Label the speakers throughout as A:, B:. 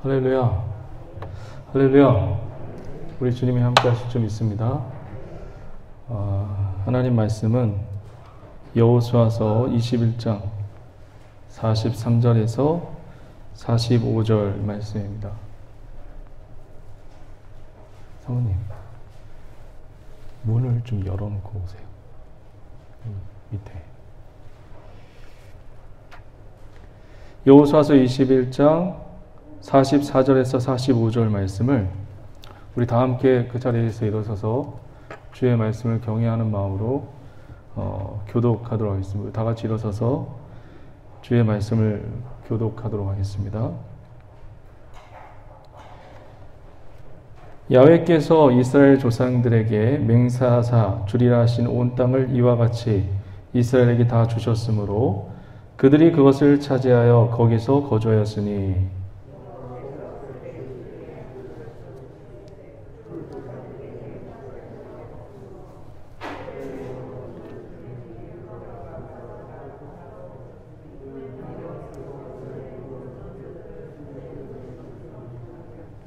A: 할렐루야. 할렐루야. 우리 주님이 함께 하실 줄 믿습니다. 하나님 말씀은 여호수아서 21장 43절에서 45절 말씀입니다. 사모님, 문을 좀 열어놓고 오세요. 밑에. 여호수아서 21장 44절에서 45절 말씀을 우리 다 함께 그 자리에서 일어서서 주의 말씀을 경외하는 마음으로 교독하도록 하겠습니다. 다 같이 일어서서 주의 말씀을 교독하도록 하겠습니다. 야훼께서 이스라엘 조상들에게 맹세하사 주리라 하신 온 땅을 이와 같이 이스라엘에게 다 주셨으므로 그들이 그것을 차지하여 거기서 거주하였으니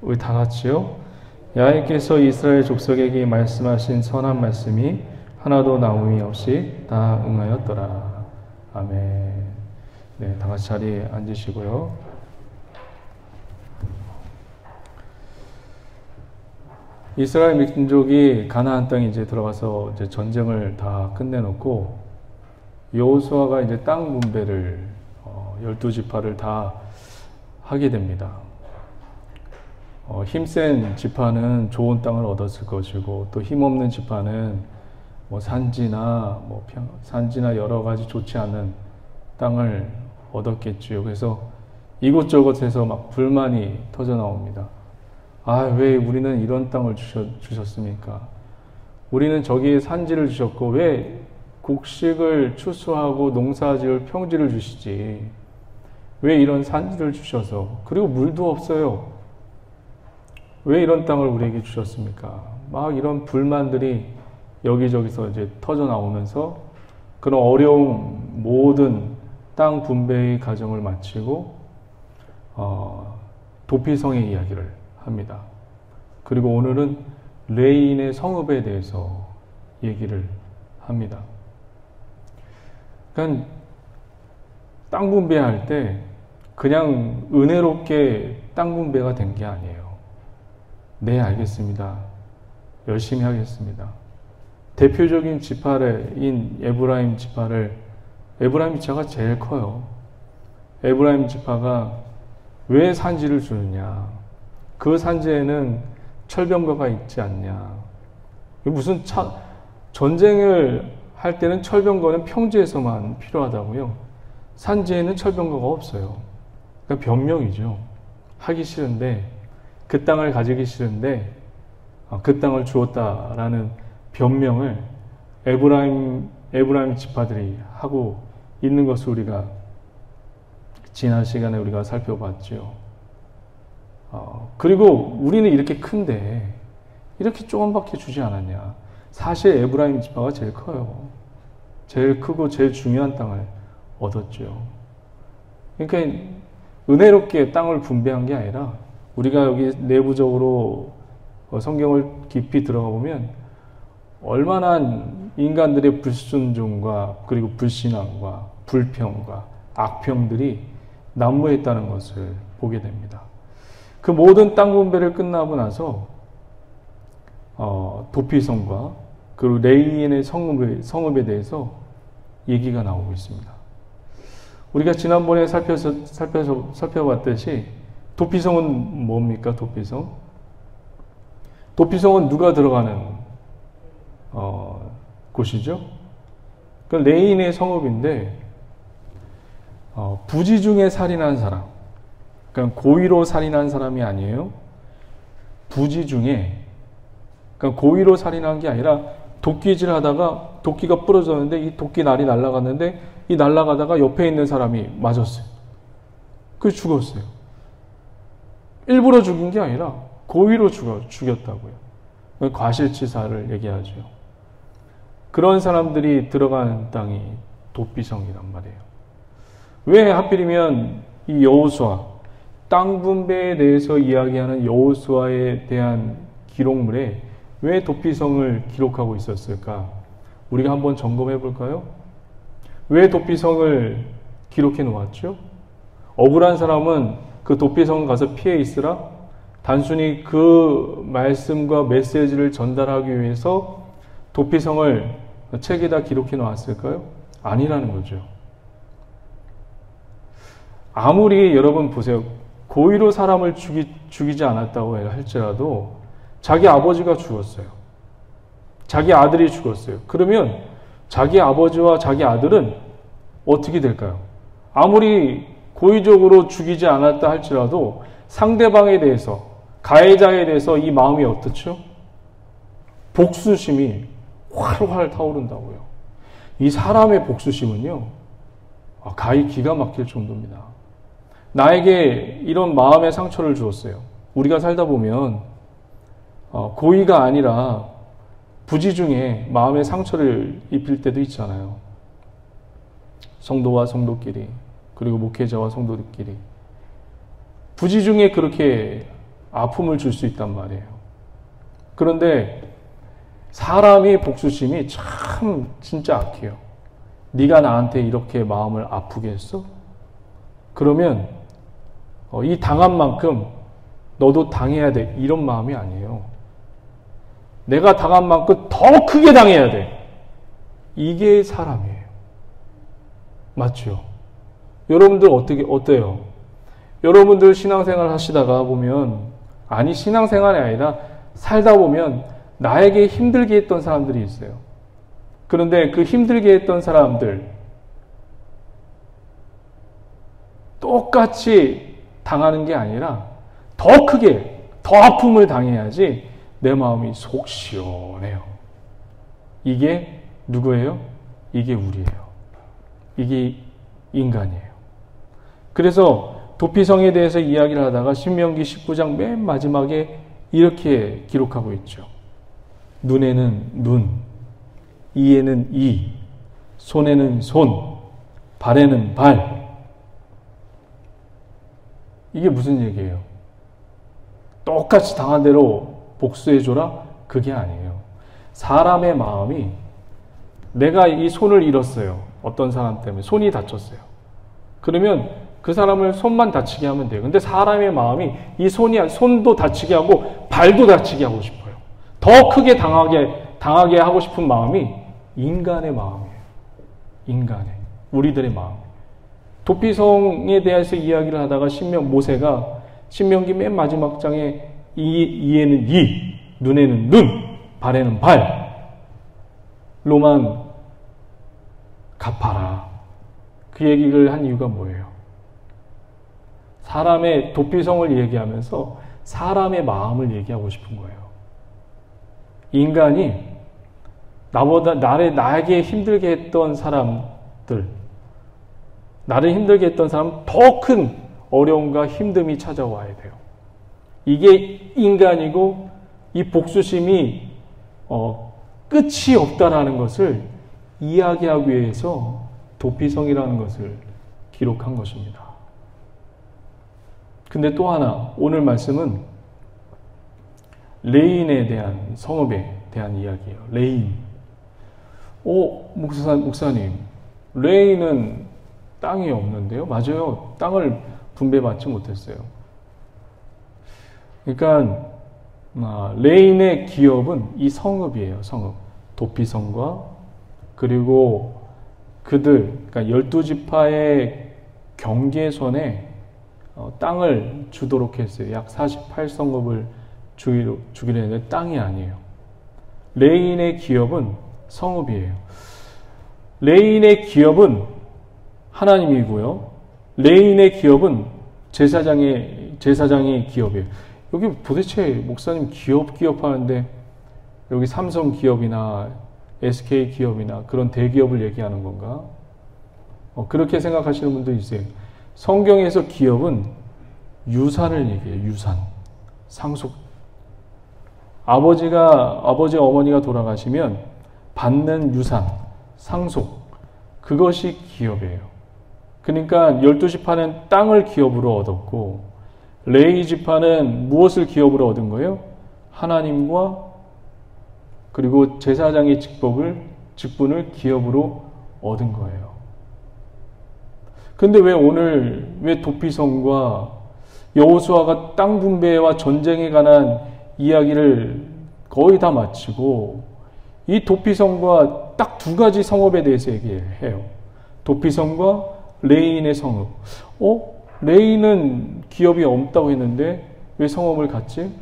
A: 우리 다 같이요. 야훼께서 이스라엘 족속에게 말씀하신 선한 말씀이 하나도 나옴이 없이 다 응하였더라. 아멘. 네, 다 같이 자리에 앉으시고요. 이스라엘 민족이 가나안 땅에 이제 들어가서 이제 전쟁을 다 끝내놓고 여호수아가 이제 땅 분배를 12지파를 다 하게 됩니다. 힘센 지파는 좋은 땅을 얻었을 것이고 또 힘없는 지파는 산지나 여러 가지 좋지 않은 땅을 얻었겠지요. 그래서 이곳저곳에서 막 불만이 터져 나옵니다. 왜 우리는 이런 땅을 주셨습니까? 우리는 저기에 산지를 주셨고 왜 곡식을 추수하고 농사지을 평지를 주시지? 왜 이런 산지를 주셔서? 그리고 물도 없어요. 왜 이런 땅을 우리에게 주셨습니까? 막 이런 불만들이 여기저기서 이제 터져 나오면서 그런 어려운 모든 땅 분배의 과정을 마치고 도피성의 이야기를 합니다. 그리고 오늘은 레인의 성읍에 대해서 얘기를 합니다. 그러니까 땅 분배할 때 그냥 은혜롭게 땅 분배가 된 게 아니에요. 네, 알겠습니다. 열심히 하겠습니다. 대표적인 지파인 에브라임 지파가 제일 커요. 에브라임 지파가 왜 산지를 주느냐? 그 산지에는 철병거가 있지 않냐? 무슨 전쟁을 할 때는 철병거는 평지에서만 필요하다고요? 산지에는 철병거가 없어요. 그러니까 변명이죠. 하기 싫은데 그 땅을 가지기 싫은데 그 땅을 주었다라는 변명을 에브라임 지파들이 하고 있는 것을 우리가 지난 시간에 우리가 살펴봤죠. 그리고 우리는 이렇게 큰데 이렇게 조금밖에 주지 않았냐? 사실 에브라임 지파가 제일 커요. 제일 크고 제일 중요한 땅을 얻었죠. 그러니까 은혜롭게 땅을 분배한 게 아니라 우리가 여기 내부적으로 성경을 깊이 들어가 보면 얼마나 인간들의 불순종과 그리고 불신앙과 불평과 악평들이 난무했다는 것을 보게 됩니다. 그 모든 땅 분배를 끝나고 나서 도피성과 그리고 레인의 성읍에 대해서 얘기가 나오고 있습니다. 우리가 지난번에 살펴봤듯이 도피성은 뭡니까? 도피성은 누가 들어가는 곳이죠? 그러니까 레인의 성읍인데 부지 중에 살인한 사람, 그러니까 고의로 살인한 사람이 아니에요. 부지 중에, 그러니까 고의로 살인한 게 아니라 도끼질 하다가 도끼가 부러졌는데 이 도끼 날이 날아갔는데 이 날아가다가 옆에 있는 사람이 맞았어요. 그래서 죽었어요. 일부러 죽인 게 아니라 고의로 죽였다고요. 과실치사를 얘기하죠. 그런 사람들이 들어가는 땅이 도피성이란 말이에요. 왜 하필이면 이 여호수아, 땅 분배에 대해서 이야기하는 여호수아에 대한 기록물에 왜 도피성을 기록하고 있었을까? 우리가 한번 점검해 볼까요? 왜 도피성을 기록해 놓았죠? 억울한 사람은 그 도피성 가서 피해 있으라? 단순히 그 말씀과 메시지를 전달하기 위해서 도피성을 책에다 기록해 놓았을까요? 아니라는 거죠. 아무리 여러분 보세요. 고의로 사람을 죽이지 않았다고 할지라도 자기 아버지가 죽었어요. 자기 아들이 죽었어요. 그러면 자기 아버지와 자기 아들은 어떻게 될까요? 아무리 고의적으로 죽이지 않았다 할지라도 상대방에 대해서, 가해자에 대해서 이 마음이 어떻죠? 복수심이 활활 타오른다고요. 이 사람의 복수심은요, 가히 기가 막힐 정도입니다. 나에게 이런 마음의 상처를 주었어요. 우리가 살다 보면 고의가 아니라 부지 중에 마음의 상처를 입힐 때도 있잖아요. 성도와 성도끼리, 그리고 목회자와 성도들끼리 부지 중에 그렇게 아픔을 줄 수 있단 말이에요. 그런데 사람의 복수심이 참 진짜 악해요. 네가 나한테 이렇게 마음을 아프게 했어? 그러면 이 당한 만큼 너도 당해야 돼. 이런 마음이 아니에요. 내가 당한 만큼 더 크게 당해야 돼. 이게 사람이에요. 맞죠? 여러분들 어때요? 여러분들 신앙생활 하시다가 보면, 아니 신앙생활이 아니라 살다 보면 나에게 힘들게 했던 사람들이 있어요. 그런데 그 힘들게 했던 사람들 똑같이 당하는 게 아니라 더 크게, 더 아픔을 당해야지 내 마음이 속 시원해요. 이게 누구예요? 이게 우리예요. 이게 인간이에요. 그래서 도피성에 대해서 이야기를 하다가 신명기 19장 맨 마지막에 이렇게 기록하고 있죠. 눈에는 눈, 이에는 이, 손에는 손, 발에는 발. 이게 무슨 얘기예요? 똑같이 당한 대로 복수해줘라? 그게 아니에요. 사람의 마음이, 내가 이 손을 잃었어요. 어떤 사람 때문에 손이 다쳤어요. 그러면 그 사람을 손만 다치게 하면 돼요. 근데 사람의 마음이 이 손도 다치게 하고 발도 다치게 하고 싶어요. 더 크게 당하게 하고 싶은 마음이 인간의 마음이에요. 인간의, 우리들의 마음. 도피성에 대해서 이야기를 하다가 모세가 신명기 맨 마지막 장에 이에는 이, 눈에는 눈, 발에는 발로만 갚아라. 그 얘기를 한 이유가 뭐예요? 사람의 도피성을 얘기하면서 사람의 마음을 얘기하고 싶은 거예요. 인간이 나에게 힘들게 했던 사람들, 나를 힘들게 했던 사람, 더 큰 어려움과 힘듦이 찾아와야 돼요. 이게 인간이고, 이 복수심이 끝이 없다라는 것을 이야기하기 위해서 도피성이라는 것을 기록한 것입니다. 근데 또 하나, 오늘 말씀은 레인에 대한, 성읍에 대한 이야기예요. 레인. 목사님, 레인은 땅이 없는데요? 맞아요. 땅을 분배받지 못했어요. 그러니까 레인의 기업은 이 성읍이에요. 성읍. 도피성과 그리고 그러니까 12지파의 경계선에 땅을 주도록 했어요. 약 48성읍을 주기로 했는데 땅이 아니에요. 레인의 기업은 성읍이에요. 레인의 기업은 하나님이고요. 레인의 기업은 제사장의 기업이에요. 여기 도대체 목사님 기업 하는데 여기 삼성 기업이나 SK 기업이나 그런 대기업을 얘기하는 건가? 그렇게 생각하시는 분도 있어요. 성경에서 기업은 유산을 얘기해요. 유산. 상속. 아버지가 어머니가 돌아가시면 받는 유산, 상속. 그것이 기업이에요. 그러니까 12지파는 땅을 기업으로 얻었고 레위 지파는 무엇을 기업으로 얻은 거예요? 하나님과 그리고 제사장의 직분을 기업으로 얻은 거예요. 근데 왜 도피성과 여호수아가 땅 분배와 전쟁에 관한 이야기를 거의 다 마치고 이 도피성과 딱 두 가지 성읍에 대해서 얘기해요. 도피성과 레인의 성읍. 레인은 기업이 없다고 했는데 왜 성읍을 갖지?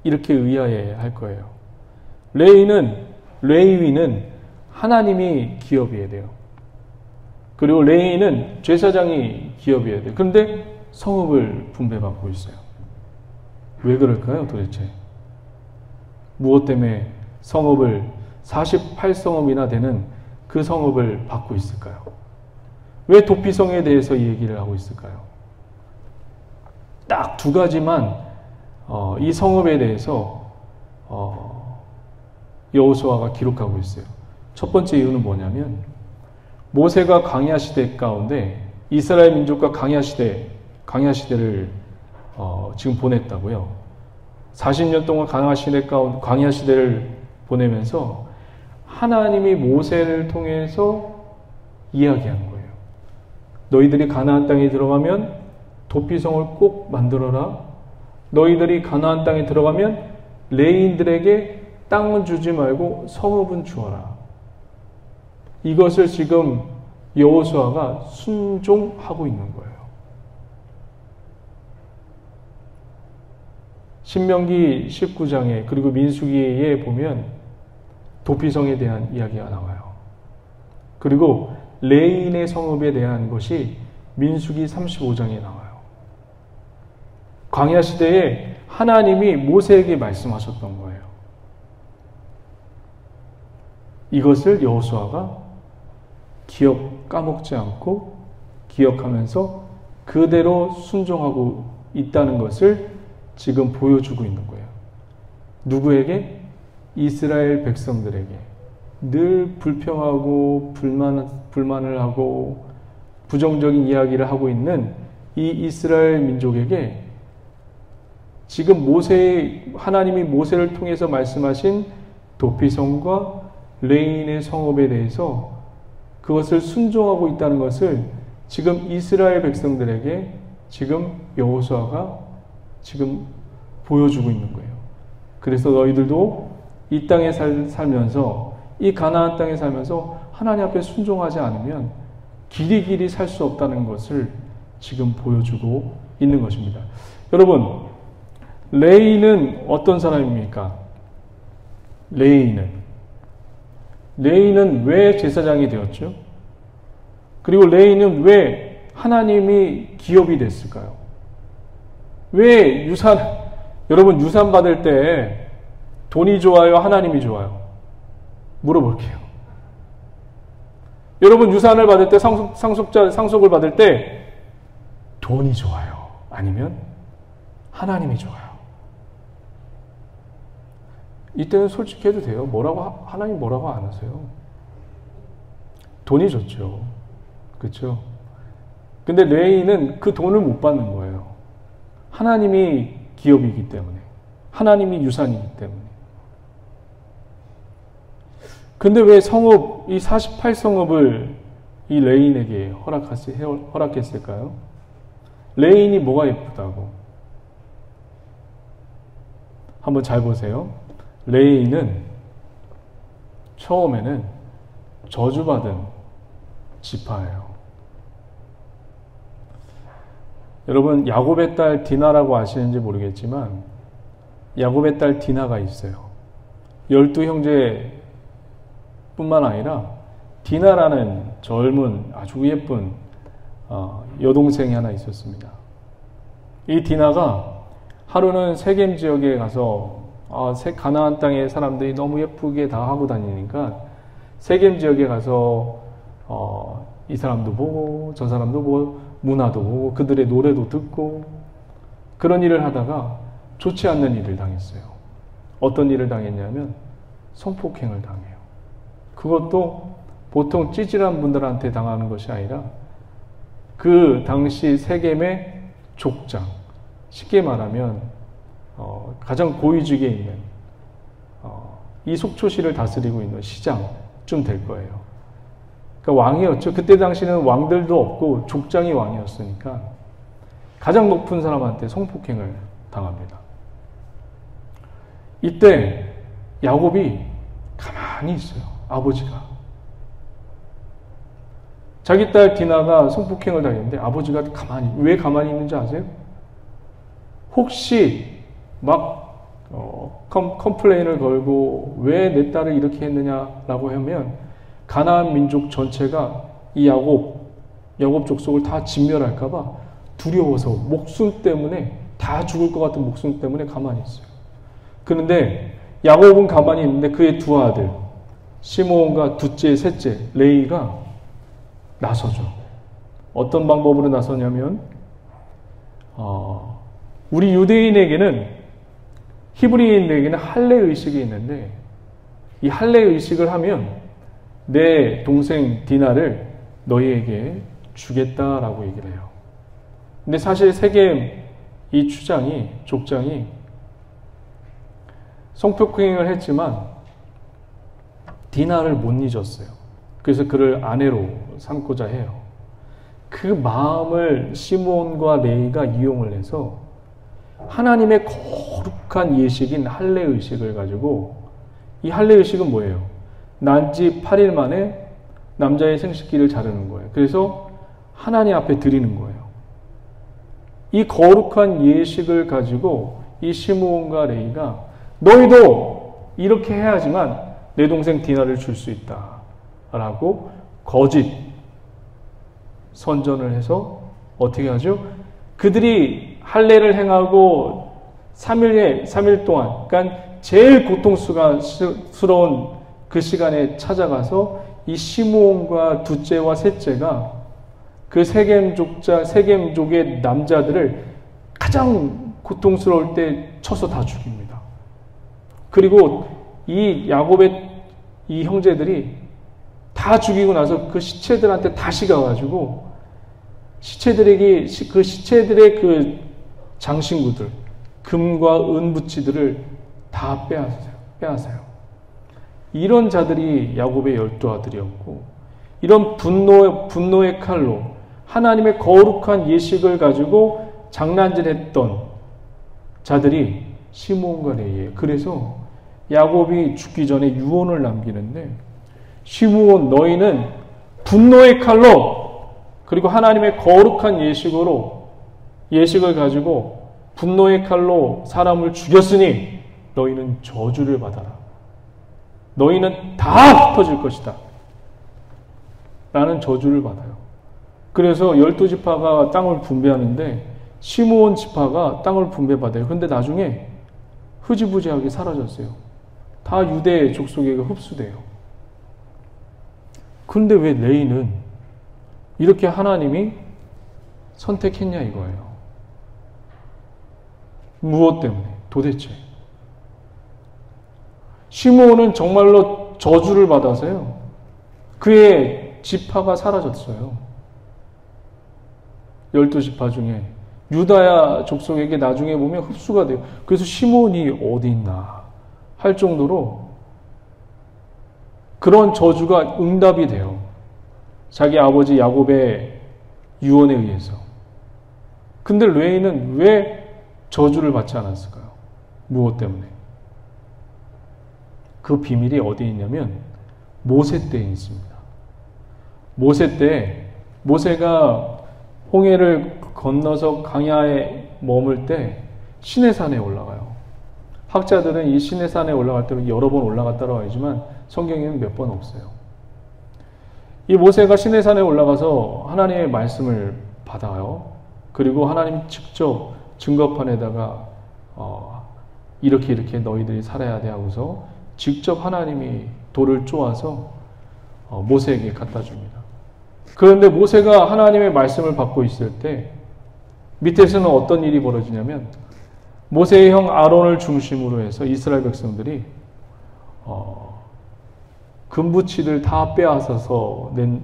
A: 이렇게 의아해 할 거예요. 레위는 하나님이 기업이어야 돼요. 그리고 레위는 제사장이 기업이어야 돼요. 그런데 성읍을 분배받고 있어요. 왜 그럴까요, 도대체? 무엇 때문에 성읍을 48성읍이나 되는 그 성읍을 받고 있을까요? 왜 도피성에 대해서 이 얘기를 하고 있을까요? 딱 두 가지만 이 성읍에 대해서 여호수아가 기록하고 있어요. 첫 번째 이유는 뭐냐면 모세가 광야 시대 가운데 이스라엘 민족과 광야 시대를 지금 보냈다고요. 40년 동안 광야 시대를 보내면서 하나님이 모세를 통해서 이야기한 거예요. 너희들이 가나안 땅에 들어가면 도피성을 꼭 만들어라. 너희들이 가나안 땅에 들어가면 레인들에게 땅은 주지 말고 성읍은 주어라. 이것을 지금 여호수아가 순종하고 있는 거예요. 신명기 19장에 그리고 민수기에 보면 도피성에 대한 이야기가 나와요. 그리고 레인의 성읍에 대한 것이 민수기 35장에 나와요. 광야 시대에 하나님이 모세에게 말씀하셨던 거예요. 이것을 여호수아가 까먹지 않고 기억하면서 그대로 순종하고 있다는 것을 지금 보여주고 있는 거예요. 누구에게? 이스라엘 백성들에게. 늘 불평하고 불만을 하고 부정적인 이야기를 하고 있는 이 이스라엘 민족에게 지금 하나님이 모세를 통해서 말씀하신 도피성과 레인의 성읍에 대해서 그것을 순종하고 있다는 것을 지금 이스라엘 백성들에게 지금 여호수아가 지금 보여주고 있는 거예요. 그래서 너희들도 이 땅에 살면서 이 가나안 땅에 살면서 하나님 앞에 순종하지 않으면 길이 살 수 없다는 것을 지금 보여주고 있는 것입니다. 여러분, 레위는 어떤 사람입니까? 레위는 왜 제사장이 되었죠? 그리고 레위는 왜 하나님이 기업이 됐을까요? 왜 여러분 유산 받을 때 돈이 좋아요? 하나님이 좋아요? 물어볼게요. 여러분 유산을 받을 때 상속을 받을 때 돈이 좋아요? 아니면 하나님이 좋아요? 이때는 솔직해도 돼요. 하나님 뭐라고 안 하세요? 돈이 좋죠. 그렇죠? 근데 레위는 그 돈을 못 받는 거예요. 하나님이 기업이기 때문에. 하나님이 유산이기 때문에. 근데 왜 이 48성읍을 이 레인에게 허락했을까요? 레인이 뭐가 예쁘다고? 한번 잘 보세요. 레인은 처음에는 저주받은 지파예요. 여러분 야곱의 딸 디나라고 아시는지 모르겠지만 야곱의 딸 디나가 있어요. 12형제 뿐만 아니라 디나라는 젊은 아주 예쁜 여동생이 하나 있었습니다. 이 디나가 하루는 세겜 지역에 가서 가나안 땅의 사람들이 너무 예쁘게 다 하고 다니니까 세겜 지역에 가서 이 사람도 보고 저 사람도 보고 문화도 보고 그들의 노래도 듣고 그런 일을 하다가 좋지 않는 일을 당했어요. 어떤 일을 당했냐면 성폭행을 당해요. 그것도 보통 찌질한 분들한테 당하는 것이 아니라 그 당시 세겜의 족장, 쉽게 말하면 가장 고위직에 있는 이 속초시를 다스리고 있는 시장쯤 될 거예요. 그러니까 왕이었죠. 그때 당시는 왕들도 없고 족장이 왕이었으니까 가장 높은 사람한테 성폭행을 당합니다. 이때 야곱이 가만히 있어요. 아버지가. 자기 딸 디나가 성폭행을 당했는데 아버지가 왜 가만히 있는지 아세요? 혹시 막 컴플레인을 걸고 왜 내 딸을 이렇게 했느냐라고 하면 가나안 민족 전체가 이 야곱 족속을 다 진멸할까봐 두려워서 목숨 때문에 다 죽을 것 같은 목숨 때문에 가만히 있어요. 그런데 야곱은 가만히 있는데 그의 두 아들 시므온과 둘째, 셋째 레이가 나서죠. 어떤 방법으로 나서냐면 우리 유대인에게는 히브리인에게는 할례 의식이 있는데 이 할례 의식을 하면 내 동생 디나를 너희에게 주겠다라고 얘기를 해요. 근데 사실 세겜 이 족장이 성폭행을 했지만 디나를 못 잊었어요. 그래서 그를 아내로 삼고자 해요. 그 마음을 시므온과 레이가 이용을 해서 하나님의 거룩한 예식인 할례 의식을 가지고 이 할례 의식은 뭐예요? 난지 8일 만에 남자의 생식기를 자르는 거예요. 그래서 하나님 앞에 드리는 거예요. 이 거룩한 예식을 가지고 이 시므온과 레이가 너희도 이렇게 해야지만 내 동생 디나를 줄 수 있다 라고 거짓 선전을 해서 어떻게 하죠? 그들이 할례를 행하고 3일 동안, 그러니까 제일 고통스러운 그 시간에 찾아가서 이 시므온과 둘째와 셋째가 그 세겜족의 남자들을 가장 고통스러울 때 쳐서 다 죽입니다. 그리고 이 야곱의 이 형제들이 다 죽이고 나서 그 시체들한테 다시 가가지고 그 시체들의 그 장신구들, 금과 은부치들을 다 빼앗아요. 이런 자들이 야곱의 12아들이었고, 이런 분노의 칼로 하나님의 거룩한 예식을 가지고 장난질했던 자들이 시므온과 레이예요. 그래서 야곱이 죽기 전에 유언을 남기는데, 시므온 너희는 분노의 칼로 그리고 하나님의 거룩한 예식을 가지고 분노의 칼로 사람을 죽였으니 너희는 저주를 받아라. 너희는 다 흩어질 것이다. 라는 저주를 받아요. 그래서 12지파가 땅을 분배하는데 시므온 지파가 땅을 분배받아요. 근데 나중에 흐지부지하게 사라졌어요. 다 유대 족속에게 흡수돼요. 근데 왜 레이는 이렇게 하나님이 선택했냐 이거예요. 무엇 때문에? 도대체. 시므온은 정말로 저주를 받아서요. 그의 지파가 사라졌어요. 12지파 중에 유다야 족속에게 나중에 보면 흡수가 돼요. 그래서 시므온이 어디 있나 할 정도로 그런 저주가 응답이 돼요. 자기 아버지 야곱의 유언에 의해서. 근데 레이는 왜 저주를 받지 않았을까요? 무엇 때문에? 그 비밀이 어디에 있냐면 모세 때에 있습니다. 모세 때 모세가 홍해를 건너서 광야에 머물 때 시내산에 올라가요. 학자들은 이 시내산에 올라갈 때 여러 번 올라갔다고 하지만 성경에는 몇 번 없어요. 이 모세가 시내산에 올라가서 하나님의 말씀을 받아요. 그리고 하나님 직접 증거판에다가 이렇게 너희들이 살아야 돼 하고서 직접 하나님이 돌을 쪼아서 모세에게 갖다 줍니다. 그런데 모세가 하나님의 말씀을 받고 있을 때 밑에서는 어떤 일이 벌어지냐면 모세의 형 아론을 중심으로 해서 이스라엘 백성들이 금부치들 다 빼앗아서 낸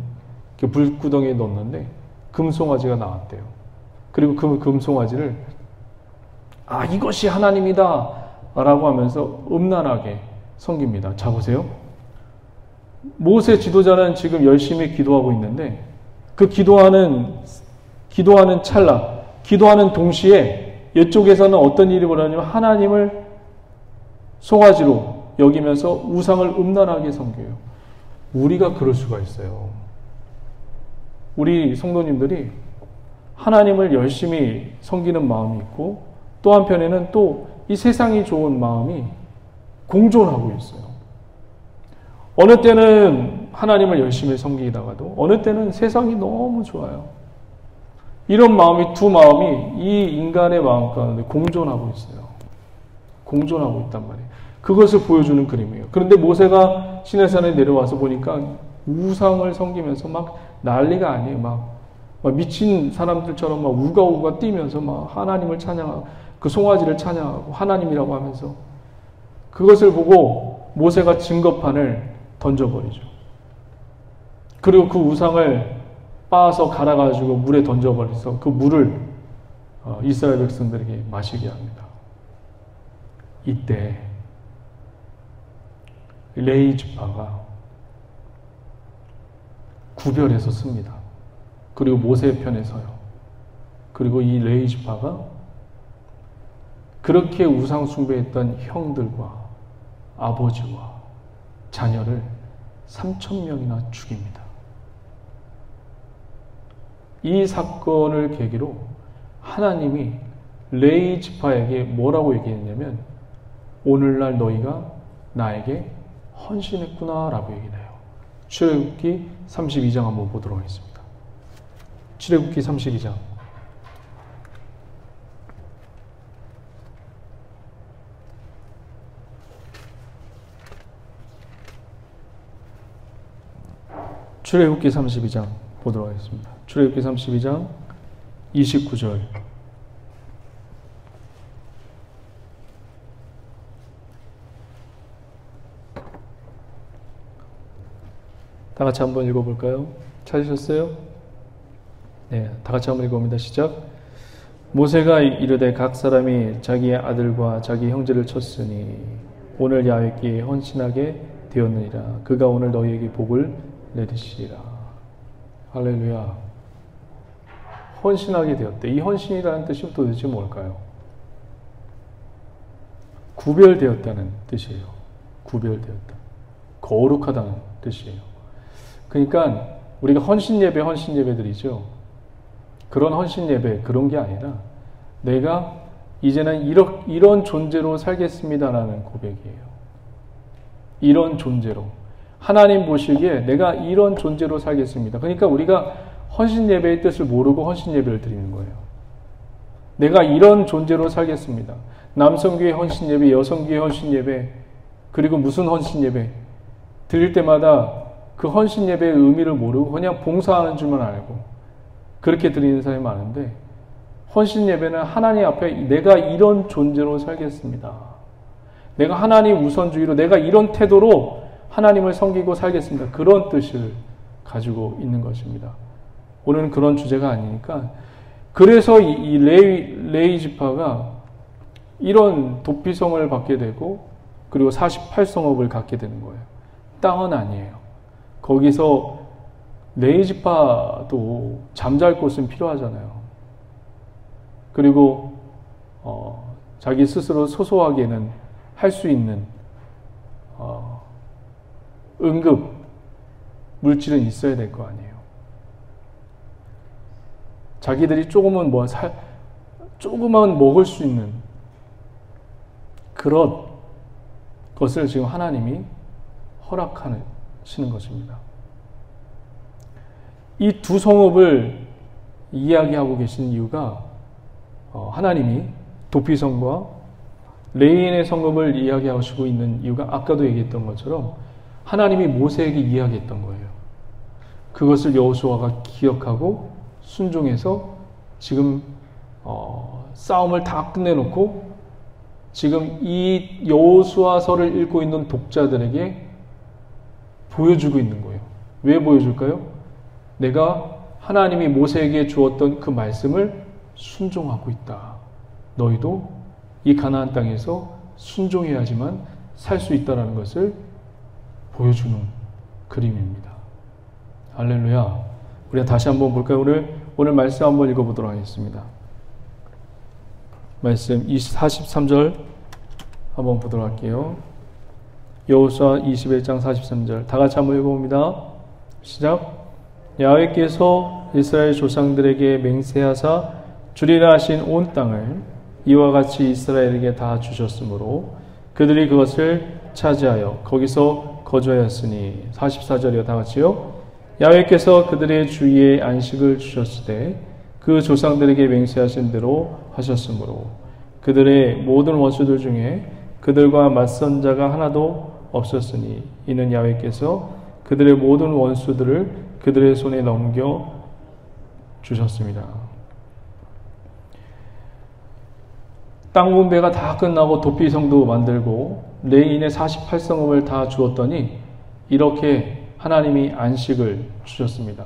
A: 불구덩이에 넣었는데 금송아지가 나왔대요. 그리고 그 금송아지를 이것이 하나님이다 라고 하면서 음란하게 섬깁니다. 자 보세요. 모세 지도자는 지금 열심히 기도하고 있는데 그 기도하는 찰나, 기도하는 동시에 이쪽에서는 어떤 일이 벌어지냐면 하나님을 송아지로 여기면서 우상을 음란하게 섬겨요. 우리가 그럴 수가 있어요. 우리 성도님들이 하나님을 열심히 섬기는 마음이 있고 또 한편에는 또 이 세상이 좋은 마음이 공존하고 있어요. 어느 때는 하나님을 열심히 섬기다가도 어느 때는 세상이 너무 좋아요. 이런 마음이, 두 마음이 이 인간의 마음 가운데 공존하고 있어요. 공존하고 있단 말이에요. 그것을 보여주는 그림이에요. 그런데 모세가 시내산에 내려와서 보니까 우상을 섬기면서 막 난리가 아니에요. 막 미친 사람들처럼 막 우가우가 뛰면서 막 하나님을 찬양하고 그 송아지를 찬양하고 하나님이라고 하면서 그것을 보고 모세가 증거판을 던져버리죠. 그리고 그 우상을 빻아서 갈아가지고 물에 던져버려서 그 물을 이스라엘 백성들에게 마시게 합니다. 이때 레위 지파가 구별해서 씁니다. 그리고 모세 편에 서요. 그리고 이 레위 지파가 그렇게 우상 숭배했던 형들과 아버지와 자녀를 3,000명이나 죽입니다. 이 사건을 계기로 하나님이 레위 지파에게 뭐라고 얘기했냐면 오늘날 너희가 나에게 헌신했구나 라고 얘기를 해요. 출애굽기 32장 한번 보도록 하겠습니다. 출애굽기 32장 출애굽기 32장 보도록 하겠습니다. 출애굽기 32장 29절 다 같이 한번 읽어볼까요? 찾으셨어요? 네, 다 같이 한번 읽어봅니다. 시작. 모세가 이르되 각 사람이 자기의 아들과 자기 형제를 쳤으니 오늘 야훼께 헌신하게 되었느니라. 그가 오늘 너희에게 복을 내리시리라. 할렐루야. 헌신하게 되었대. 이 헌신이라는 뜻이 도대체 뭘까요? 구별되었다는 뜻이에요. 구별되었다. 거룩하다는 뜻이에요. 그러니까 우리가 헌신예배들이죠. 그런 헌신예배 그런 게 아니라 내가 이제는 이런 존재로 살겠습니다라는 고백이에요. 이런 존재로. 하나님 보시기에 내가 이런 존재로 살겠습니다. 그러니까 우리가 헌신예배의 뜻을 모르고 헌신예배를 드리는 거예요. 내가 이런 존재로 살겠습니다. 남성교회 헌신예배, 여성교회 헌신예배, 그리고 무슨 헌신예배 드릴 때마다 그 헌신예배의 의미를 모르고 그냥 봉사하는 줄만 알고 그렇게 드리는 사람이 많은데 헌신예배는 하나님 앞에 내가 이런 존재로 살겠습니다. 내가 하나님 우선주의로 내가 이런 태도로 하나님을 섬기고 살겠습니다. 그런 뜻을 가지고 있는 것입니다. 오늘은 그런 주제가 아니니까 그래서 이 레위 지파가 이런 도피성을 받게 되고 그리고 48성읍을 갖게 되는 거예요. 땅은 아니에요. 거기서 레위 지파도 잠잘 곳은 필요하잖아요. 그리고 자기 스스로 소소하게는 할 수 있는 응급 물질은 있어야 될 거 아니에요. 자기들이 조금만 먹을 수 있는 그런 것을 지금 하나님이 허락하시는 것입니다. 이 두 성읍을 이야기하고 계신 이유가 하나님이 도피성과 레위인의 성읍을 이야기하시고 있는 이유가 아까도 얘기했던 것처럼 하나님이 모세에게 이야기했던 거예요. 그것을 여호수아가 기억하고 순종해서 지금 싸움을 다 끝내놓고 지금 이 여호수아서를 읽고 있는 독자들에게 보여주고 있는 거예요. 왜 보여줄까요? 내가 하나님이 모세에게 주었던 그 말씀을 순종하고 있다. 너희도 이 가나안 땅에서 순종해야지만 살 수 있다는 것을 보여주는 그림입니다. 할렐루야. 우리가 다시 한번 볼까요? 오늘 말씀 한번 읽어보도록 하겠습니다. 말씀 43절 한번 보도록 할게요. 여호수아 21장 43절 다 같이 한번 읽어봅니다. 시작. 야훼께서 이스라엘 조상들에게 맹세하사 주리라 하신 온 땅을 이와 같이 이스라엘에게 다 주셨으므로 그들이 그것을 차지하여 거기서 거주하였으니. 44절이요. 다 같이요. 야훼께서 그들의 주위에 안식을 주셨으되 그 조상들에게 맹세하신 대로 하셨으므로 그들의 모든 원수들 중에 그들과 맞선 자가 하나도 없었으니 이는 야훼께서 그들의 모든 원수들을 그들의 손에 넘겨 주셨습니다. 땅 분배가 다 끝나고 도피성도 만들고 레인의 48성읍을 다 주었더니 이렇게 하나님이 안식을 주셨습니다.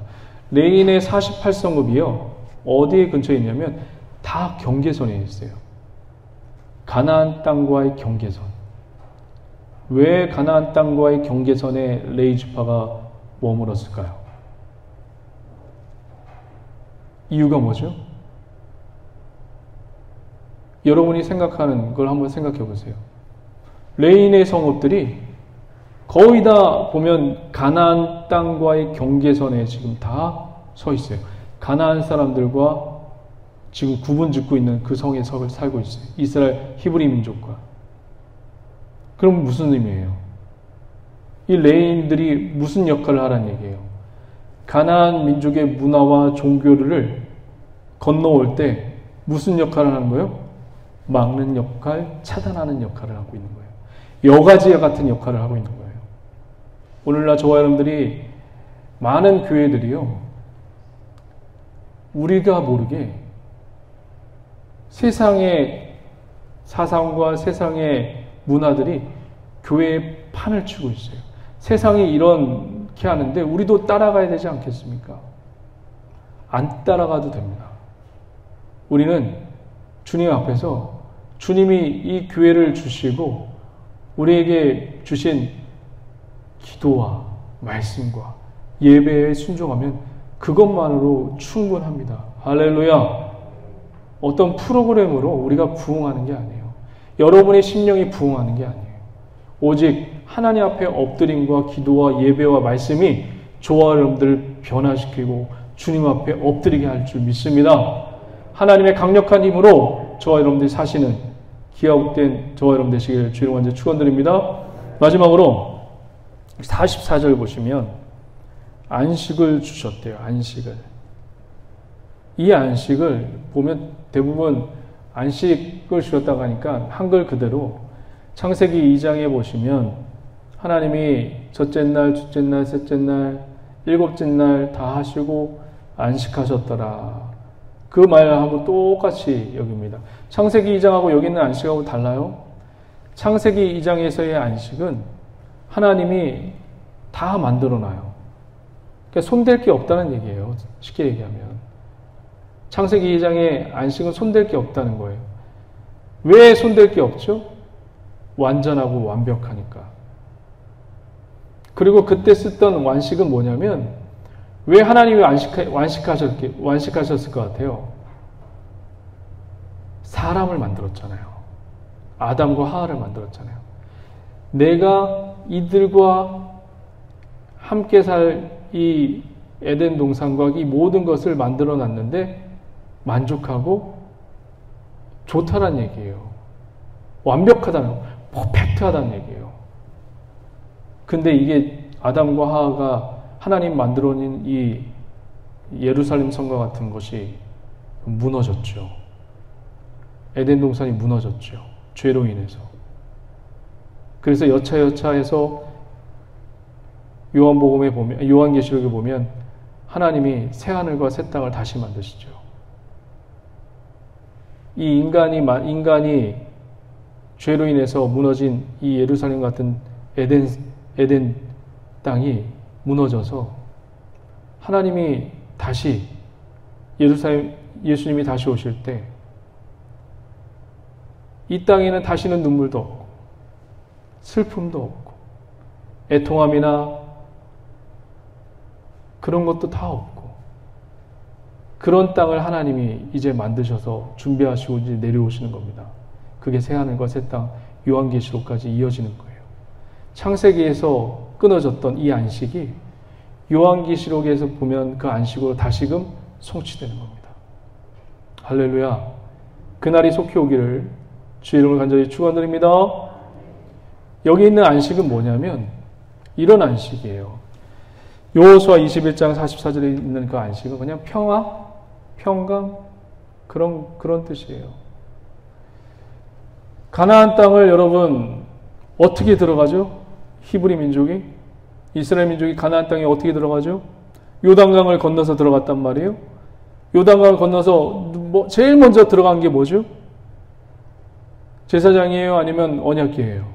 A: 레인의 48성읍이요. 어디에 근처에 있냐면 다 경계선에 있어요. 가나안 땅과의 경계선. 왜 가나안 땅과의 경계선에 레위 지파가 머물었을까요? 이유가 뭐죠? 여러분이 생각하는 걸 한번 생각해 보세요. 레인의 성읍들이 거의 다 보면 가나안 땅과의 경계선에 지금 다 서 있어요. 가나안 사람들과 지금 구분 짓고 있는 그 성에 살고 있어요. 이스라엘 히브리 민족과. 그럼 무슨 의미예요? 이 레인들이 무슨 역할을 하라는 얘기예요? 가나안 민족의 문화와 종교를 건너올 때 무슨 역할을 하는 거예요? 막는 역할, 차단하는 역할을 하고 있는 거예요. 여가지와 같은 역할을 하고 있는 거예요. 오늘날 저와 여러분들이 많은 교회들이요. 우리가 모르게 세상의 사상과 세상의 문화들이 교회에 판을 치고 있어요. 세상이 이렇게 하는데 우리도 따라가야 되지 않겠습니까? 안 따라가도 됩니다. 우리는 주님 앞에서 주님이 이 교회를 주시고 우리에게 주신 기도와 말씀과 예배에 순종하면 그것만으로 충분합니다. 할렐루야. 어떤 프로그램으로 우리가 부응하는 게 아니에요. 여러분의 심령이 부응하는 게 아니에요. 오직 하나님 앞에 엎드림과 기도와 예배와 말씀이 저와 여러분들을 변화시키고 주님 앞에 엎드리게 할 줄 믿습니다. 하나님의 강력한 힘으로 저와 여러분들이 사시는 기업된 저와 여러분 되시기를 주의로 먼저 축원드립니다. 마지막으로 44절 보시면 안식을 주셨대요. 안식을. 이 안식을 보면 대부분 안식을 주셨다고 하니까 한글 그대로 창세기 2장에 보시면 하나님이 첫째 날, 둘째 날, 셋째 날, 일곱째 날 다 하시고 안식하셨더라. 그 말하고 똑같이 여깁니다. 창세기 2장하고 여기 있는 안식하고 달라요. 창세기 2장에서의 안식은 하나님이 다 만들어놔요. 그러니까 손댈 게 없다는 얘기예요. 쉽게 얘기하면. 창세기 2장의 안식은 손댈 게 없다는 거예요. 왜 손댈 게 없죠? 완전하고 완벽하니까. 그리고 그때 쓰던 완식은 뭐냐면 왜 하나님이 완식하셨을 것 같아요? 사람을 만들었잖아요. 아담과 하와를 만들었잖아요. 내가 이들과 함께 살 이 에덴 동산과 이 모든 것을 만들어 놨는데 만족하고 좋다는 얘기예요. 완벽하다는, 퍼펙트하다는 얘기예요. 근데 이게 아담과 하와가 하나님 만들어 놓은 이 예루살렘 성과 같은 것이 무너졌죠. 에덴 동산이 무너졌죠. 죄로 인해서. 그래서 여차여차해서 요한복음에 보면, 요한계시록에 보면 하나님이 새하늘과 새 땅을 다시 만드시죠. 이 인간이 죄로 인해서 무너진 이 예루살렘 같은 에덴 땅이 무너져서 하나님이 다시 예루살렘 예수님이 다시 오실 때 이 땅에는 다시는 눈물도 없고 슬픔도 없고 애통함이나 그런 것도 다 없고 그런 땅을 하나님이 이제 만드셔서 준비하시고 이제 내려오시는 겁니다. 그게 새하늘과 새 땅, 요한계시록까지 이어지는 거예요. 창세기에서 끊어졌던 이 안식이 요한계시록에서 보면 그 안식으로 다시금 성취되는 겁니다. 할렐루야. 그날이 속히 오기를 주의 이름을 간절히 축원드립니다. 여기 있는 안식은 뭐냐면 이런 안식이에요. 여호수아 21장 44절에 있는 그 안식은 그냥 평화, 평강 그런 뜻이에요. 가나안 땅을 여러분 어떻게 들어가죠? 히브리 민족이 이스라엘 민족이 가나안 땅에 어떻게 들어가죠? 요단강을 건너서 들어갔단 말이에요. 요단강을 건너서 제일 먼저 들어간 게 뭐죠? 제사장이에요? 아니면 언약궤예요?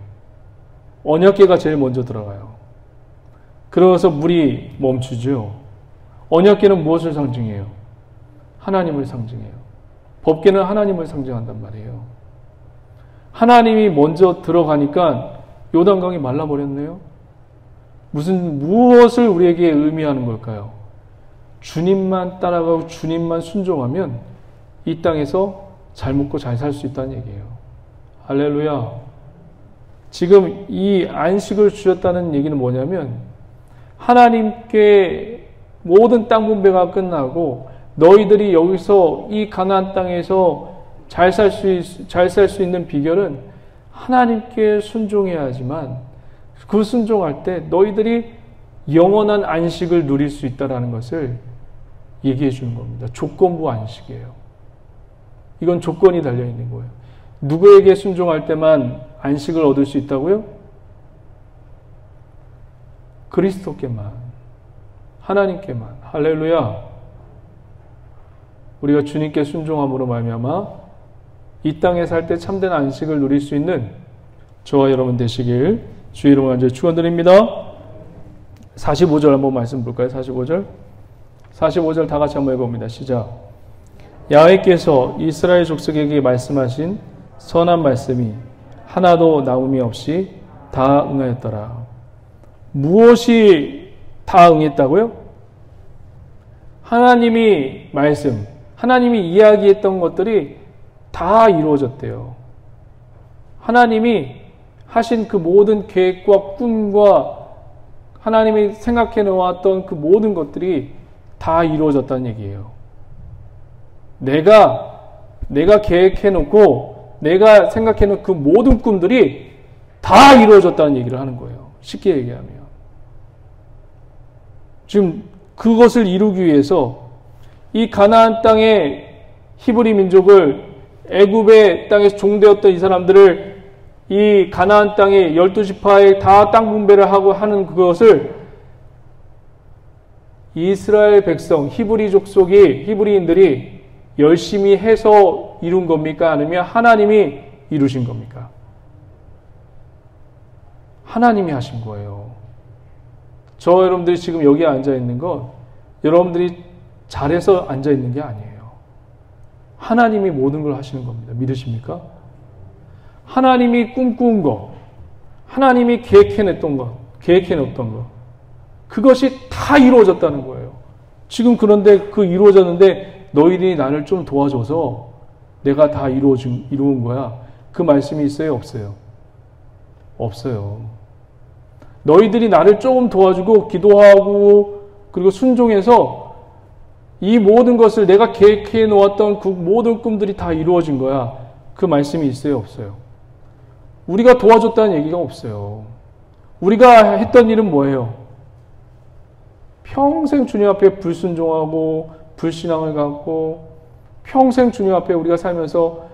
A: 언약궤가 제일 먼저 들어가요. 그러면서 물이 멈추죠. 언약궤는 무엇을 상징해요? 하나님을 상징해요. 법궤는 하나님을 상징한단 말이에요. 하나님이 먼저 들어가니까 요단강이 말라버렸네요. 무엇을 우리에게 의미하는 걸까요? 주님만 따라가고 주님만 순종하면 이 땅에서 잘 먹고 잘 살 수 있다는 얘기예요. 할렐루야. 지금 이 안식을 주셨다는 얘기는 뭐냐면 하나님께 모든 땅 분배가 끝나고 너희들이 여기서 이 가나안 땅에서 잘 살 수 있는 비결은 하나님께 순종해야지만 그 순종할 때 너희들이 영원한 안식을 누릴 수 있다는 것을 얘기해 주는 겁니다. 조건부 안식이에요. 이건 조건이 달려있는 거예요. 누구에게 순종할 때만 안식을 얻을 수 있다고요? 그리스도께만, 하나님께만. 할렐루야. 우리가 주님께 순종함으로 말미암아 이 땅에 살 때 참된 안식을 누릴 수 있는 저와 여러분 되시길 주의 이름으로 간절히 축원드립니다. 45절 한번 말씀 볼까요? 45절 다 같이 한번 해봅니다. 시작. 야훼께서 이스라엘 족속에게 말씀하신 선한 말씀이 하나도 나옴이 없이 다 응하였더라. 무엇이 다 응했다고요? 하나님이 말씀, 하나님이 이야기했던 것들이 다 이루어졌대요. 하나님이 하신 그 모든 계획과 꿈과 하나님이 생각해 놓았던 그 모든 것들이 다 이루어졌다는 얘기예요. 내가 계획해 놓고 내가 생각해 놓은 그 모든 꿈들이 다 이루어졌다는 얘기를 하는 거예요. 쉽게 얘기하면. 지금 그것을 이루기 위해서 이 가나안 땅의 히브리 민족을 애굽의 땅에서 종되었던 이 사람들을 이 가나안 땅의 12지파에 다 땅 분배를 하고 하는 그것을 이스라엘 백성, 히브리 족속이, 히브리인들이 열심히 해서 이룬 겁니까? 아니면 하나님이 이루신 겁니까? 하나님이 하신 거예요. 저 여러분들이 지금 여기에 앉아있는 건 여러분들이 잘해서 앉아있는 게 아니에요. 하나님이 모든 걸 하시는 겁니다. 믿으십니까? 하나님이 꿈꾼 것, 하나님이 계획해냈던 것, 그것이 다 이루어졌다는 거예요. 지금 그런데 그 이루어졌는데 너희들이 나를 좀 도와줘서 내가 다 이루은 거야. 그 말씀이 있어요? 없어요? 없어요. 너희들이 나를 조금 도와주고 기도하고 그리고 순종해서 이 모든 것을 내가 계획해 놓았던 그 모든 꿈들이 다 이루어진 거야. 그 말씀이 있어요? 없어요? 우리가 도와줬다는 얘기가 없어요. 우리가 했던 일은 뭐예요? 평생 주님 앞에 불순종하고 불신앙을 갖고 평생 주님 앞에 우리가 살면서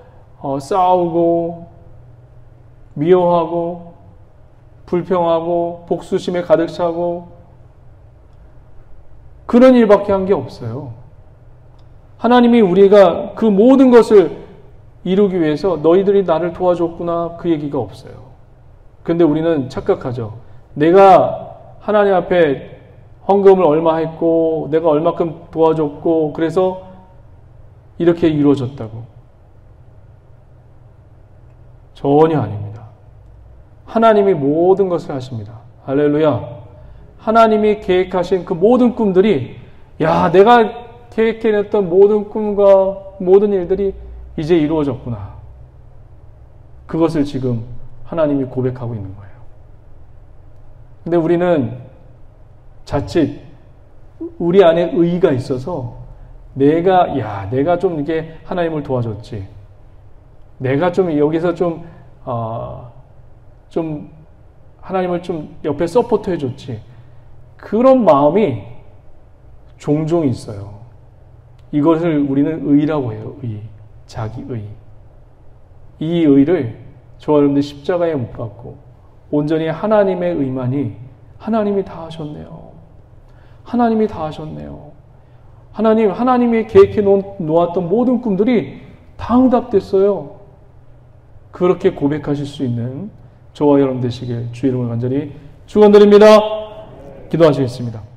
A: 싸우고 미워하고 불평하고 복수심에 가득 차고 그런 일밖에 한 게 없어요. 하나님이 우리가 그 모든 것을 이루기 위해서 너희들이 나를 도와줬구나 그 얘기가 없어요. 근데 우리는 착각하죠. 내가 하나님 앞에 헌금을 얼마 했고 내가 얼마큼 도와줬고 그래서 이렇게 이루어졌다고? 전혀 아닙니다. 하나님이 모든 것을 하십니다. 할렐루야. 하나님이 계획하신 그 모든 꿈들이, 야, 내가 계획해냈던 모든 꿈과 모든 일들이 이제 이루어졌구나. 그것을 지금 하나님이 고백하고 있는 거예요. 근데 우리는 자칫 우리 안에 의의가 있어서 내가 좀 이게 하나님을 도와줬지. 내가 좀 여기서 좀 하나님을 좀 옆에 서포트 해줬지. 그런 마음이 종종 있어요. 이것을 우리는 의라고 해요. 의. 자기의. 이 의를 저와 여러분들 십자가에 못 박고 온전히 하나님의 의만이 하나님이 다 하셨네요. 하나님이 다 하셨네요. 하나님이 계획해 놓았던 모든 꿈들이 다 응답됐어요. 그렇게 고백하실 수 있는 저와 여러분 되시길 주의 이름으로 간절히 축원드립니다. 기도하시겠습니다.